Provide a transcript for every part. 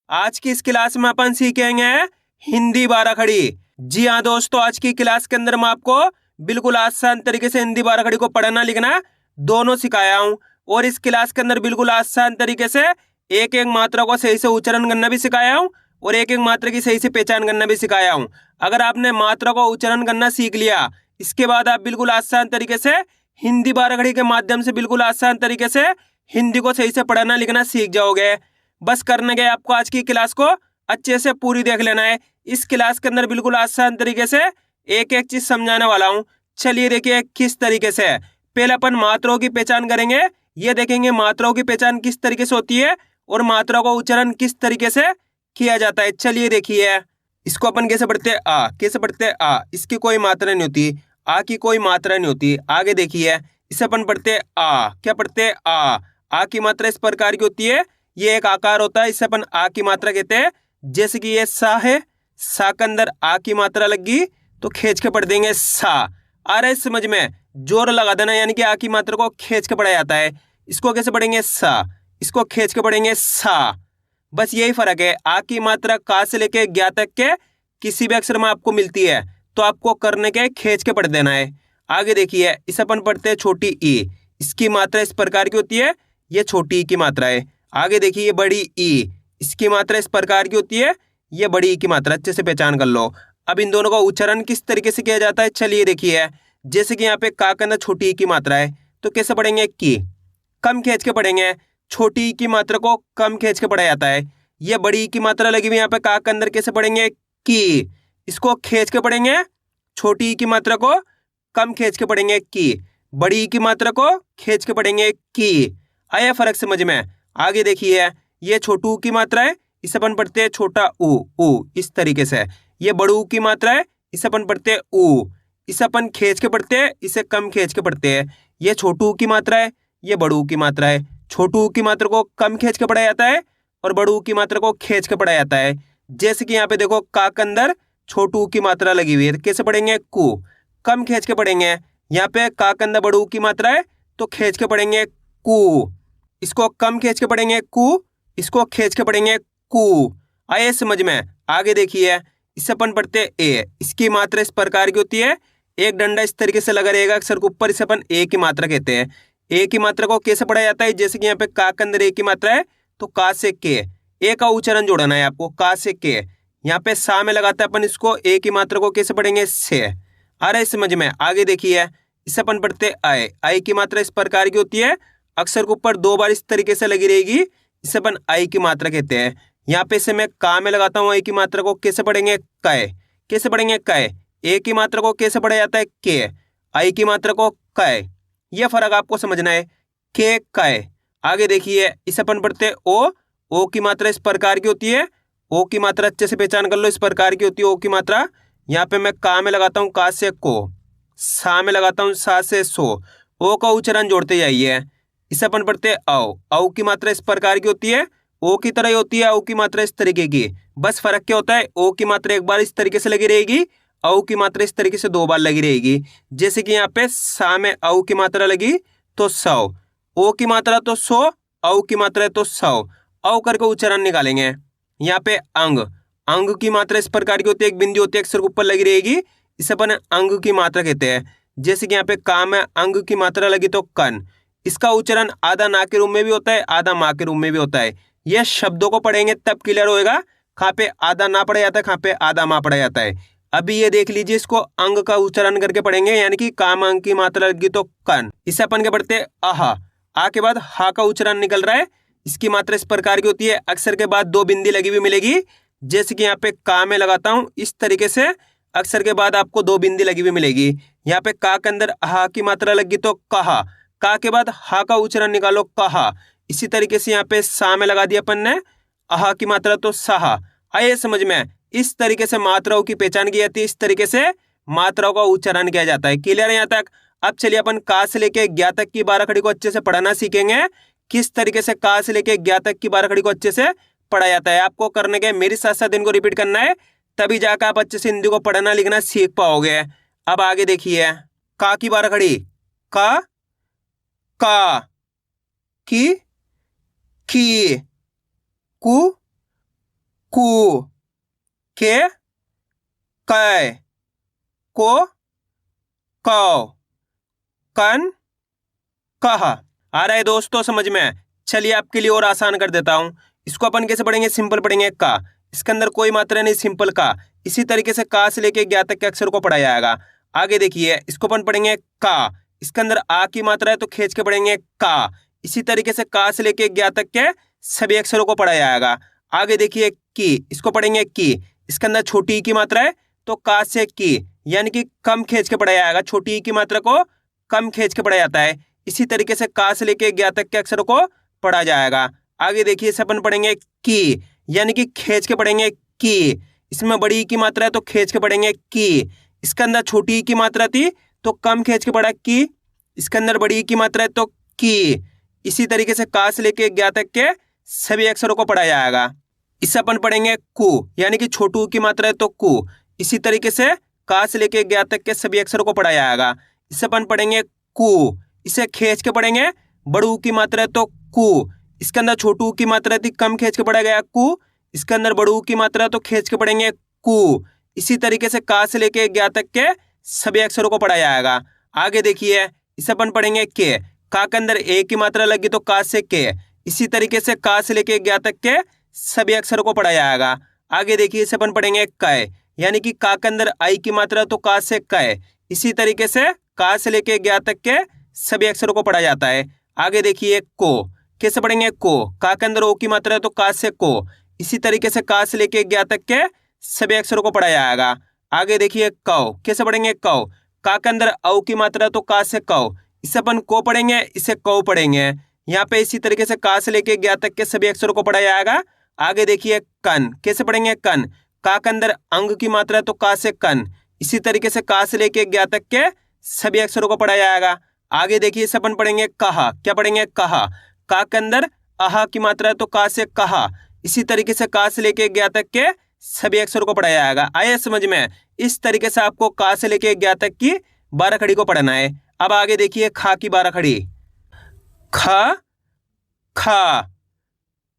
आज की इस क्लास में अपन सीखेंगे हिंदी बारह खड़ी। जी हाँ दोस्तों, आज की क्लास के अंदर मैं आपको बिल्कुल आसान तरीके से हिंदी बारह खड़ी को पढ़ना लिखना दोनों सिखाया हूँ। और इस क्लास के अंदर बिल्कुल आसान तरीके से एक एक मात्रा को सही से उच्चारण करना भी सिखाया हूँ और एक एक मात्रा की सही से पहचान करना भी सिखाया हूँ। अगर आपने मात्रा को उच्चारण करना सीख लिया, इसके बाद आप बिल्कुल आसान तरीके से हिंदी बारह खड़ी के माध्यम से बिल्कुल आसान तरीके से हिंदी को सही से पढ़ना लिखना सीख जाओगे। बस करने के आपको आज की क्लास को अच्छे से पूरी देख लेना है। इस क्लास के अंदर बिल्कुल आसान तरीके से एक एक चीज समझाने वाला हूँ। चलिए देखिए किस तरीके से। पहले अपन मात्राओं की पहचान करेंगे। ये देखेंगे मात्राओं की पहचान किस तरीके से होती है और मात्राओं का उच्चारण किस तरीके से किया जाता है। चलिए देखिए, इसको अपन कैसे पढ़ते हैं, आ। कैसे पढ़ते हैं, आ। इसकी कोई मात्रा नहीं होती, आ की कोई मात्रा नहीं होती। आगे देखिए, इसे अपन पढ़ते हैं आ। क्या पढ़ते हैं, आ। आ की मात्रा इस प्रकार की होती है, ये एक आकार होता है, इसे अपन आ की मात्रा कहते हैं। जैसे कि ये सा है, सा के अंदर आ की मात्रा लगी तो खींच के पढ़ देंगे सा। आ रहा है समझ में, जोर लगा देना, यानी कि आ की मात्रा को खींच के पढ़ा जाता है। इसको कैसे पढ़ेंगे, सा। इसको खींच के पढ़ेंगे सा। बस यही फर्क है। आ की मात्रा का से लेके ज्ञा तक के किसी भी अक्षर में आपको मिलती है तो आपको करने के खींच के पढ़ देना है। आगे देखिए, इसे अपन पढ़ते हैं छोटी ई। इसकी मात्रा इस प्रकार की होती है, ये छोटी ई की मात्रा है। आगे देखिए, ये बड़ी ई। इसकी मात्रा इस प्रकार की होती है, ये बड़ी ई की मात्रा। अच्छे से पहचान कर लो। अब इन दोनों का उच्चारण किस तरीके से किया जाता है, चलिए देखिए। जैसे कि यहाँ पे का के अंदर छोटी ई की मात्रा है तो कैसे पढ़ेंगे, की। कम खींच के पढ़ेंगे। छोटी ई की मात्रा को कम खींच के पढ़ा जाता है। ये बड़ी ई की मात्रा लगी हुई यहाँ पे का के अंदर, कैसे पढ़ेंगे, की। इसको खींच के पढ़ेंगे। छोटी ई की मात्रा को कम खींच के पढ़ेंगे, की। बड़ी ई की मात्रा को खींच के पढ़ेंगे, की। आया फर्क समझ में। आगे देखिए, ये छोटू की मात्रा है, इसे अपन पढ़ते हैं छोटा ऊ। ऊ इस तरीके से। ये बड़ू की मात्रा है, इसे अपन पढ़ते हैं ऊ। इसे अपन खींच के पढ़ते हैं, इसे कम खींच के पढ़ते हैं। ये छोटू की मात्रा है, ये बड़ू की मात्रा है। छोटू की मात्रा को कम खींच के पढ़ा जाता है और बड़ू की मात्रा को खींच के पढ़ा जाता है। जैसे कि यहाँ पे देखो, का के अंदर छोटू की मात्रा लगी हुई है, कैसे पढ़ेंगे, कू। कम खींच के पढ़ेंगे। यहाँ पे का के अंदर बड़ू की मात्रा है तो खींच के पढ़ेंगे कू। इसको कम खींच के पढ़ेंगे, कू। इसको खींच के पढ़ेंगे, कू। आए समझ में। आगे देखिए, इसे अपन पढ़ते हैं ए। इसकी मात्रा इस प्रकार की होती है, एक डंडा इस तरीके से लगा रहेगा अक्षर के ऊपर, इसे अपन ए की मात्रा कहते हैं। ए की मात्रा को कैसे पढ़ा जाता है, जैसे कि यहाँ पे का के अंदर ए की मात्रा है तो का से के। ए का उच्चारण जोड़ना है आपको, का से के। यहाँ पे सा में लगाता है अपन इसको, ए की मात्रा को कैसे पढ़ेंगे, से। आ रहा है समझ में। आगे देखिए, इसे अपन पढ़ते आए। आई की मात्रा इस प्रकार की होती है, अक्षर के ऊपर दो बार इस तरीके से लगी रहेगी, इसे अपन आई की मात्रा कहते हैं। यहाँ पे इसे मैं का में लगाता हूँ, आई की मात्रा को कैसे पढ़ेंगे, कै। कैसे पढ़ेंगे, कै। ए की मात्रा को कैसे पढ़ा जाता है, के। आई की मात्रा को कै। यह फर्क आपको समझना है, के कै। आगे देखिए, इसे अपन पढ़ते ओ। ओ की मात्रा इस प्रकार की होती है, ओ की मात्रा अच्छे से पहचान कर लो, इस प्रकार की होती है ओ की मात्रा। यहाँ पे मैं का में लगाता हूँ, का से को। सा में लगाता हूँ, सा से सो। ओ का उच्चारण जोड़ते जाइए। इसे अपन पढ़ते हैं औ। औ की मात्रा इस प्रकार की होती है, ओ की तरह ही होती है, औ की मात्रा इस तरीके की। बस फर्क क्या होता है, ओ की मात्रा एक बार इस तरीके से लगी रहेगी, औ की मात्रा इस तरीके से दो बार लगी रहेगी। जैसे कि यहाँ पे सा में औ की मात्रा लगी तो सौ, ओ की मात्रा तो सो, औ की मात्रा तो सौ। औ करके उच्चारण निकालेंगे। यहाँ पे अंग। अंग की मात्रा इस प्रकार की होती है, एक बिंदु होती है अक्षर के ऊपर लगी रहेगी, इसे अपन अंग की मात्रा कहते हैं। जैसे कि यहाँ पे का में अंग की मात्रा लगी तो कन। इसका उच्चारण आधा ना के रूप में भी होता है, आधा माँ के रूप में भी होता है। यह शब्दों को पढ़ेंगे तब क्लियर होएगा, कहाँ पे आधा ना पढ़ा जाता है, कहाँ पे आधा माँ पढ़ा जाता है। अभी ये देख लीजिए, इसको अंग का उच्चारण करके पढ़ेंगे, यानी कि काम अंग की मात्रा लगी तो कन। इसे अपन के पढ़ते आहा। आ के बाद हा का उच्चारण निकल रहा है, इसकी मात्रा इस प्रकार की होती है, अक्षर के बाद दो बिंदी लगी हुई मिलेगी। जैसे कि यहाँ पे का में लगाता हूँ, इस तरीके से अक्षर के बाद आपको दो बिंदी लगी हुई मिलेगी। यहाँ पे का के अंदर हा की मात्रा लगी तो कहा, का के बाद हा का उच्चारण निकालो, कहा। इसी तरीके से यहाँ पे सा में लगा दिया अपन ने, आहा की मात्रा तो सहा। आइए समझ में। इस तरीके से मात्राओं की पहचान की जाती है, इस तरीके से मात्राओं का उच्चारण किया जाता है। क्लियर है यहाँ तक। अब चलिए अपन का से लेके ज्ञा तक की बारह खड़ी को अच्छे से पढ़ना सीखेंगे। किस तरीके से का से लेके ज्ञा तक की बारह खड़ी को अच्छे से पढ़ा जाता है, आपको करने के मेरे साथ साथ इनको रिपीट करना है, तभी जाकर आप अच्छे से हिंदी को पढ़ना लिखना सीख पाओगे। अब आगे देखिए, का की बारह खड़ी। का, की, की, कु, कू, के, कै, को, कौ, कन, कह। आ रहा है दोस्तों समझ में? चलिए आपके लिए और आसान कर देता हूं। इसको अपन कैसे पढ़ेंगे? सिंपल पढ़ेंगे। का, इसके अंदर कोई मात्रा नहीं, सिंपल का। इसी तरीके से का से लेके ज्ञा तक के अक्षर को पढ़ा जाएगा। आगे देखिए, इसको अपन पढ़ेंगे का, इसके अंदर आ की मात्रा है तो खींच के पढ़ेंगे का। इसी तरीके से का से लेके ज्ञा तक के सभी अक्षरों को पढ़ा जाएगा। आगे देखिए की, इसको पढ़ेंगे की, इसके अंदर छोटी ई की मात्रा है तो का से की, यानी कि कम खींच के पढ़ा जाएगा। छोटी ई की मात्रा को कम खींच के पढ़ा जाता है। इसी तरीके से का से लेके ज्ञा तक के अक्षरों को पढ़ा जाएगा। आगे देखिए, इसे अपन पढ़ेंगे की, यानी कि खींच के पढ़ेंगे की। इसमें बड़ी ई की मात्रा है तो खींच के पढ़ेंगे की। इसके अंदर छोटी ई की मात्रा थी तो कम खींच के पढ़ा की। इसके अंदर बड़ी ई की मात्रा है तो की। इसी तरीके से का से लेके ज्ञा तक के सभी अक्षरों को पढ़ा जाएगा। इसे अपन पढ़ेंगे कु, यानी कि छोटू की मात्रा है तो कु। इसी तरीके से का से लेके ज्ञा तक के सभी अक्षरों को पढ़ा जाएगा। इसे अपन पढ़ेंगे कु, इसे खींच के पढ़ेंगे। बड़ू की मात्रा है तो कु, इसके अंदर छोटू की मात्रा थी, कम खींच के पढ़ा गया कु। इसके अंदर बड़ू की मात्रा है तो खींच के पढ़ेंगे कु। इसी तरीके से का से लेके ज्ञा तक के सभी अक्षरों को पढ़ा जाएगा। आगे देखिए, इसे अपन पढ़ेंगे के, का के अंदर ए की मात्रा लगी तो का से के। इसी तरीके से का से लेके ज्ञा तक के सभी अक्षरों को पढ़ा जाएगा। आगे देखिए, इसे अपन पढ़ेंगे कै, यानी कि का के अंदर आई की मात्रा तो का से कै। इसी तरीके से का से लेके ज्ञा तक के सभी अक्षरों को पढ़ा जाता है। आगे देखिए को, कैसे पढ़ेंगे को, का के अंदर ओ की मात्रा है तो का से को। इसी तरीके से का से लेके ज्ञा तक के सभी अक्षरों को पढ़ा जाएगा। आगे देखिए कौ, कैसे पढ़ेंगे कौ, का के अंदर औ की मात्रा है तो का से कौ। इसे अपन को पढ़ेंगे, इसे कौ पढ़ेंगे। यहाँ पे इसी तरीके से का से लेके ज्ञा तक के सभी अक्षरों को पढ़ा जाएगा। आगे देखिए कन, कैसे पढ़ेंगे कन, का के अंदर अंग की मात्रा है तो का से कन। इसी तरीके से का से लेके ज्ञा तक के सभी अक्षरों को पढ़ा जाएगा। आगे देखिए, इसे अपन पढ़ेंगे कहा, क्या पढ़ेंगे कहा, का के अंदर आहा की मात्रा है तो का से कहा। इसी तरीके से का से लेके ज्ञा तक के सभी अक्षरों को पढ़ा जाएगा। आइए समझ में? इस तरीके से आपको का से लेके ज्ञा तक की 12 खड़ी को पढ़ना है। अब आगे देखिए खा की 12 खड़ी। ख, खा,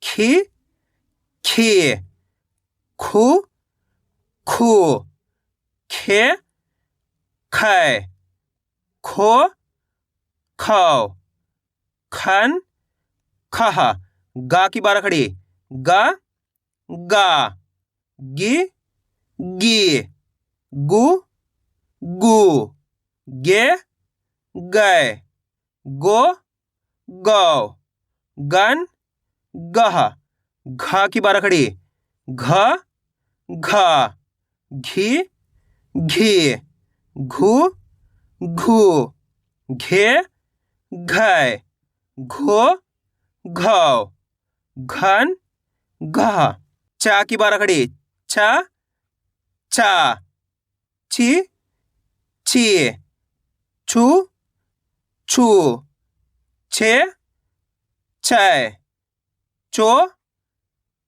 खी, खी, खू, खू, खे, खे, खो, खौ, खन, खह। गा की 12 खड़ी। गा, गा, गी, गी, गु, गु, गे, गै, गो, गौ, गन, गह। घा की 12 खड़ी। घ, घा, घी, घी, घू, घू, घे, घै, घो, घौ, घन, घह। चा की 12 खड़ी। छ, चा, छी, छी, छू, छू, छे, छै, चो,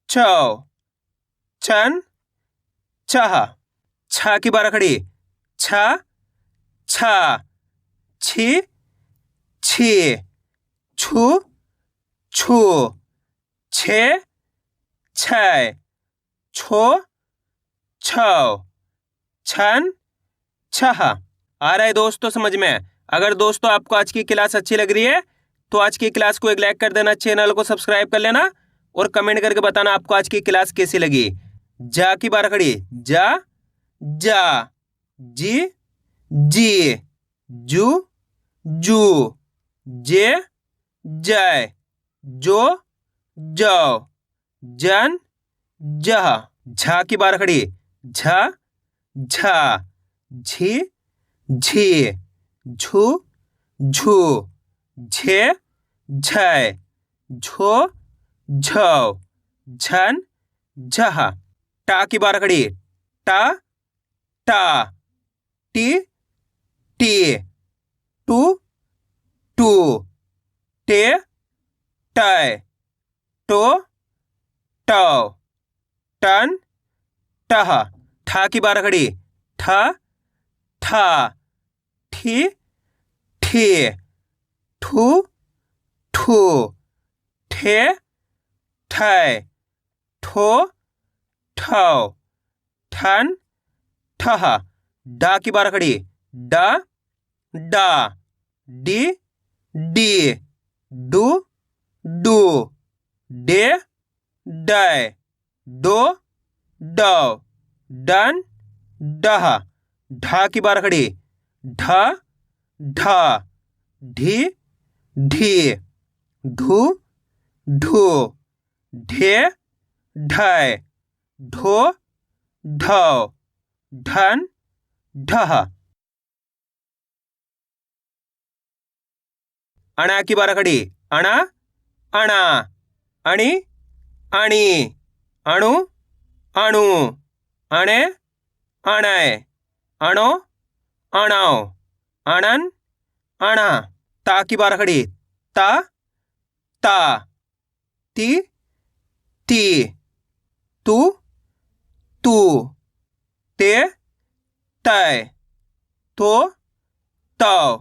छौ, छन, छह। छ की 12 खड़ी। छ, छा, छी, छी, छू, छू, छे, छै, छो, छौ, छन, छह। आ रहा है दोस्तों समझ में? अगर दोस्तों आपको आज की क्लास अच्छी लग रही है तो आज की क्लास को एक लाइक कर देना, चैनल को सब्सक्राइब कर लेना और कमेंट करके बताना आपको आज की क्लास कैसी लगी। जा की 12 खड़ी। जा, जा, जी, जी, जू, जू, जे, जय, जो, जौ, जन, जह। झा की 12 खड़ी। झ, झा, झी, झी, झू, झू, झे, झै, झो, झौ, झन, झह। टा की 12 खड़ी। टा, टा, टी, टी, टू, टू, टे, टै, टो, टौ, टन, टह। ठा की 12 खड़ी। ठ, ठा, ठी, ठी, ठू, ठू, ठे, ठै, ठो, ठौ, ठन, ठह। डा की बार खड़ी, डा, डा, डी, डी, डू, डू, डे, डय, डो, डौ, डन, डह। ढा की बार खड़ी, ढ, ढ, ढी, ढी, ढू, ढू, ढे, ढय, ढो, ढौ, ढन, ढह। अणा की बार खड़ी, अणा, अणा, अणी, अणी, अणु, अणु, अणे, अणय, अणो, अणौ, अणन, अणा। ता की बार खड़ी, ता, ता, ती, ती, तू, तू, ते, तय, तो, तौ,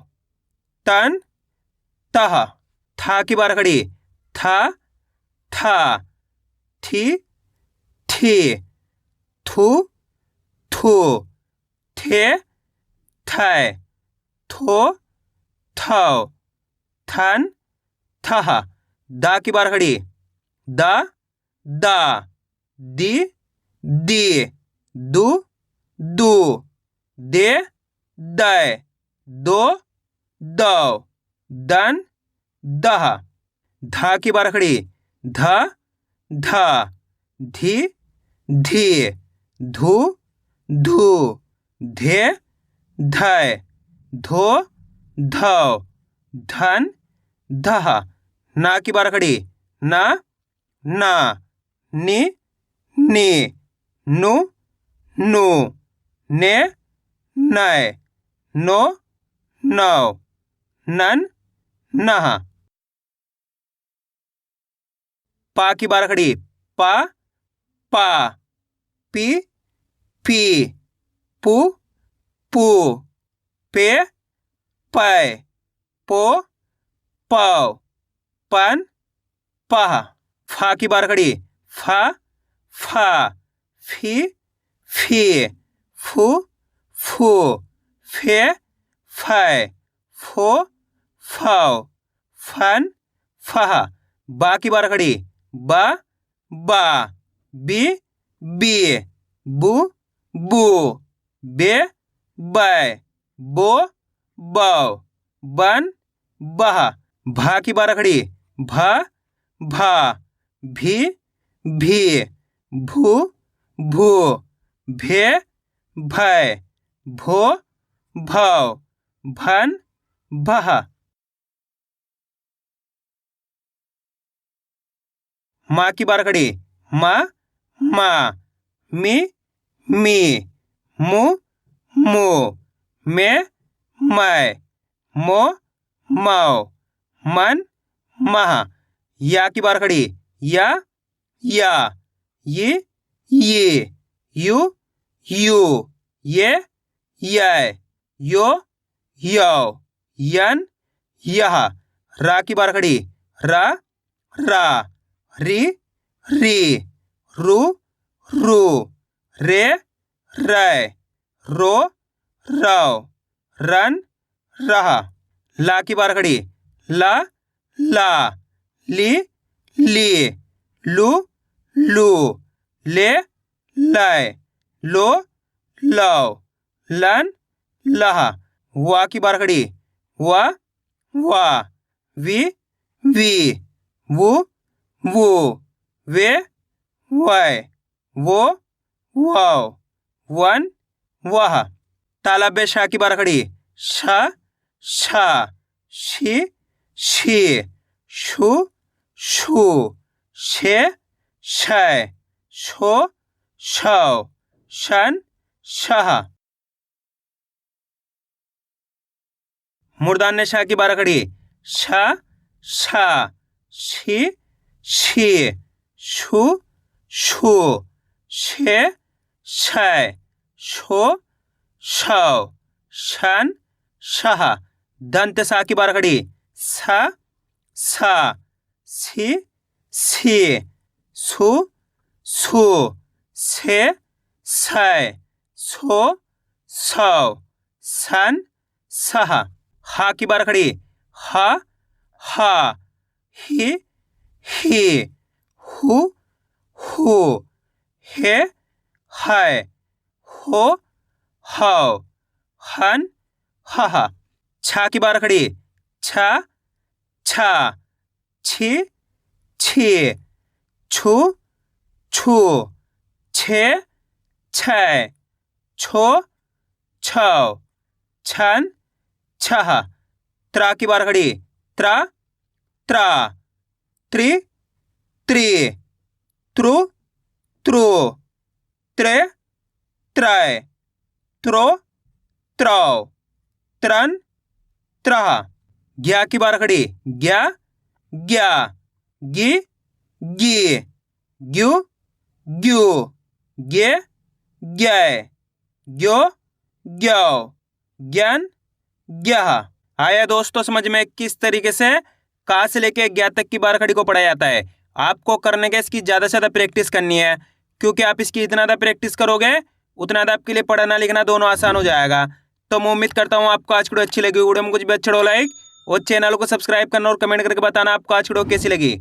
तन, तह। था की बार खड़ी, था, था, थी, थी, थू, थू, थे, थय, थो, थौ, थन, थह। दा की बार खड़ी, दा, दा, दी, दी, दू, दू, दे, दय, दो, दौ, दन, दह। धा की बार खड़ी, ध, धा, धी, धी, धू, धू, धे, धय, धो, धौ, धन, दह। ना की बार खड़ी, ना, ना, नी, नी, नु, नु, ने, नय, नो, नौ, नन, नह। पा की बार खड़ी, पा, पा, पी, पी, पू, पू, पे, पै, पो, पौ, पन, पह। फा की बार खड़ी, फा, फा, फी, फी, फू, फू, फे, फै, फो, फौ, फन, फह। बा की बार खड़ी, बा, बा, बी, बी, बू, बू, बे, बै, बो, बौ, बन, बह। भा की बार खड़ी, भा, भा, भी, भी, भू, भू, भे, भै, भो, भौ, भन, भह। माँ की बार खड़ी, मा, मा, मी, मी, मु, मु, मे, मै, मो, मौ, मन, मह। या की बार खड़ी, या, या, ये, यू, यू, ये, यै, यो, यौ, यन, यह। रा की बार खड़ी, रा, रा, री, री, रु, रू, रे, रै, रो, रौ, रन, रह। ला की बार खड़ी, ला, ला, ली, ली, लू, लू, ले, लै, लो, लौ, लन, लह। वा की बार खड़ी, वा, वा, वी, वी, वू, वू, वे, वै, वो, वौ, वन, वह। तालव्य शा की बार खड़ी, श, शा, शी, शी, शू, शू, शे, शै, शो, शौ, शन, शह। मूर्धन्य श की बार खड़ी, श, शा, शी, शी, शू, शू, शे, शै, शो, शौ, शन, शह। दंत सा की बार खड़ी, स, सा, सी, सी, सु, सु, से सै सो सौ सन सहा। हा की बार खड़ी हा हा ही हु हु हे है हो हौ हन हा। छा की बार खड़ी छा छा छी छी छु छु छे छै छो छौ छन छह। त्रा की बार खड़ी त्रा त्रा त्रि त्रित्रु त्रो त्रे त्रै त्रो त्रौ त्रन त्रह। ग्या की बार खड़ी ग्या ग्या गी गी ग्यू ग्यू गे ग्यै ग्यो ग्यो ज्ञान ग्यह। आया दोस्तों समझ में किस तरीके से का से लेके ग्या तक की बार खड़ी को पढ़ा जाता है। आपको करने के इसकी ज्यादा से ज्यादा प्रैक्टिस करनी है, क्योंकि आप इसकी इतना ज्यादा प्रैक्टिस करोगे उतना ज्यादा आपके लिए पढ़ना लिखना दोनों आसान हो जाएगा। तो मैं उम्मीद करता हूँ आपको आज की वीडियो अच्छी लगी। वीडियो में कुछ भी अच्छा हो लाइक और चैनल को सब्सक्राइब करना और कमेंट करके बताना आपको आज की वीडियो कैसी लगी।